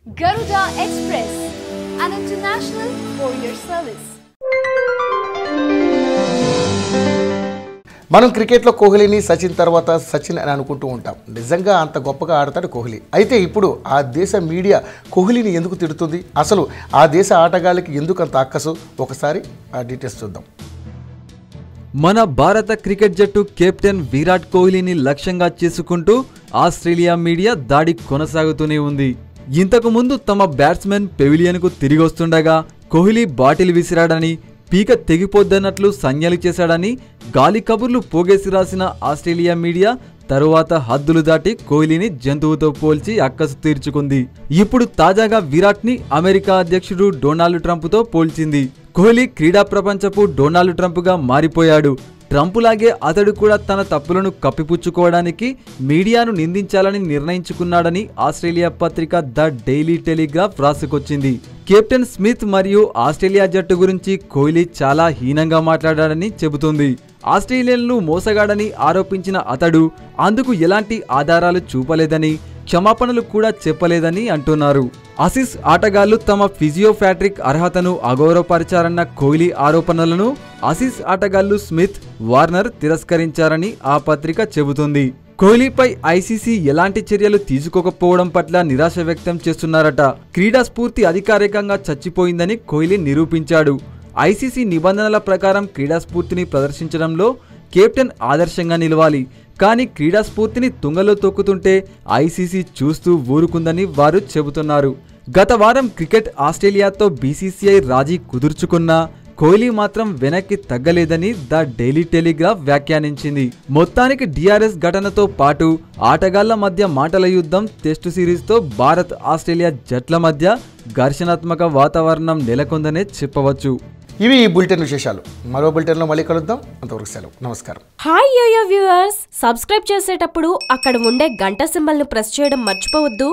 Garuda Express, an international courier service. మనం క్రికెట్లో కోహ్లీని సచిన్ తర్వాత సచిన్ అని అనుకుంటూ ఉంటాం. నిజంగా అంత గొప్పగా ఆడతాడు కోహ్లీ. అయితే ఇప్పుడు ఆ దేశ మీడియా కోహ్లీని ఎందుకు తిడుతుంది, అసలు ఆ దేశ ఆటగాళ్ళకి ఎందుకు అంత అక్కసు, ఒకసారి ఆ డీటెయిల్స్ చూద్దాం. మన భారత క్రికెట్ జట్టు కెప్టెన్ విరాట్ కోహ్లీని లక్ష్యంగా చేసుకుంటూ ఆస్ట్రేలియా మీడియా దాడి కొనసాగుతూనే ఉంది. ఇంతకు ముందు తమ బ్యాట్స్మెన్ పెవిలియన్కు తిరిగి వస్తుండగా కోహ్లీ బాటిల్ విసిరాడని, పీక తెగిపోద్దన్నట్లు సంజ్ఞలు చేశాడని గాలి కబుర్లు పోగేసి రాసిన ఆస్ట్రేలియా మీడియా తరువాత హద్దులు దాటి కోహ్లీని జంతువుతో పోల్చి అక్కసు తీర్చుకుంది. ఇప్పుడు తాజాగా విరాట్ని అమెరికా అధ్యక్షుడు డొనాల్డ్ ట్రంప్తో పోల్చింది. కోహ్లీ క్రీడా ప్రపంచపు డొనాల్డ్ ట్రంప్గా మారిపోయాడు. ట్రంపులాగే అతడు కూడా తన తప్పులను కప్పిపుచ్చుకోవడానికి మీడియాను నిందించాలని నిర్ణయించుకున్నాడని ఆస్ట్రేలియా పత్రిక ద డైలీ టెలిగ్రాఫ్ రాసుకొచ్చింది. కెప్టెన్ స్మిత్ మరియు ఆస్ట్రేలియా జట్టు గురించి కోహ్లీ చాలా హీనంగా మాట్లాడాడని చెబుతుంది. ఆస్ట్రేలియన్లు మోసగాడని ఆరోపించిన అతడు అందుకు ఎలాంటి ఆధారాలు చూపలేదని, క్షమాపణలు కూడా చెప్పలేదని అంటున్నారు. ఆసీస్ ఆటగాళ్లు తమ ఫిజియోఫాట్రిక్ అర్హతను అగౌరవపరిచారన్న కోహ్లీ ఆరోపణలను ఆసీస్ ఆటగాళ్లు స్మిత్, వార్నర్ తిరస్కరించారని ఆ పత్రిక చెబుతుంది. కోహ్లీపై ఐసీసీ ఎలాంటి చర్యలు తీసుకోకపోవడం పట్ల నిరాశ వ్యక్తం చేస్తున్నారట. క్రీడా స్ఫూర్తి అధికారికంగా చచ్చిపోయిందని కోహ్లీ నిరూపించాడు. ఐసీసీ నిబంధనల ప్రకారం క్రీడా స్ఫూర్తిని ప్రదర్శించడంలో కెప్టెన్ ఆదర్శంగా నిలవాలి. కానీ క్రీడా స్ఫూర్తిని తుంగలో తొక్కుతుంటే ఐసీసీ చూస్తూ ఊరుకుందని వారు చెబుతున్నారు. గత వారం క్రికెట్ ఆస్ట్రేలియాతో బీసీసీఐ రాజీ కుదుర్చుకున్నా కోహ్లీ మాత్రం వెనక్కి తగ్గలేదని ద డైలీ టెలిగ్రాఫ్ వ్యాఖ్యానించింది. మొత్తానికి డిఆర్ఎస్ ఘటనతో పాటు ఆటగాళ్ల మధ్య మాటల యుద్ధం, టెస్టు సిరీస్తో భారత్ ఆస్ట్రేలియా జట్ల మధ్య ఘర్షణాత్మక వాతావరణం నెలకొందనే చెప్పవచ్చు. ఇవి ఈ బులెటిన్ విశేషాలు. మరో బులెటిన్లో మళ్ళీ కలుద్దాం. అంతవరకు సెలవు. నమస్కారం. హాయ్ యోయో వ్యూవర్స్, సబ్స్క్రైబ్ చేసేటప్పుడు అక్కడ ఉండే గంట సింబల్ను ప్రెస్ చేయడం మర్చిపోవద్దు.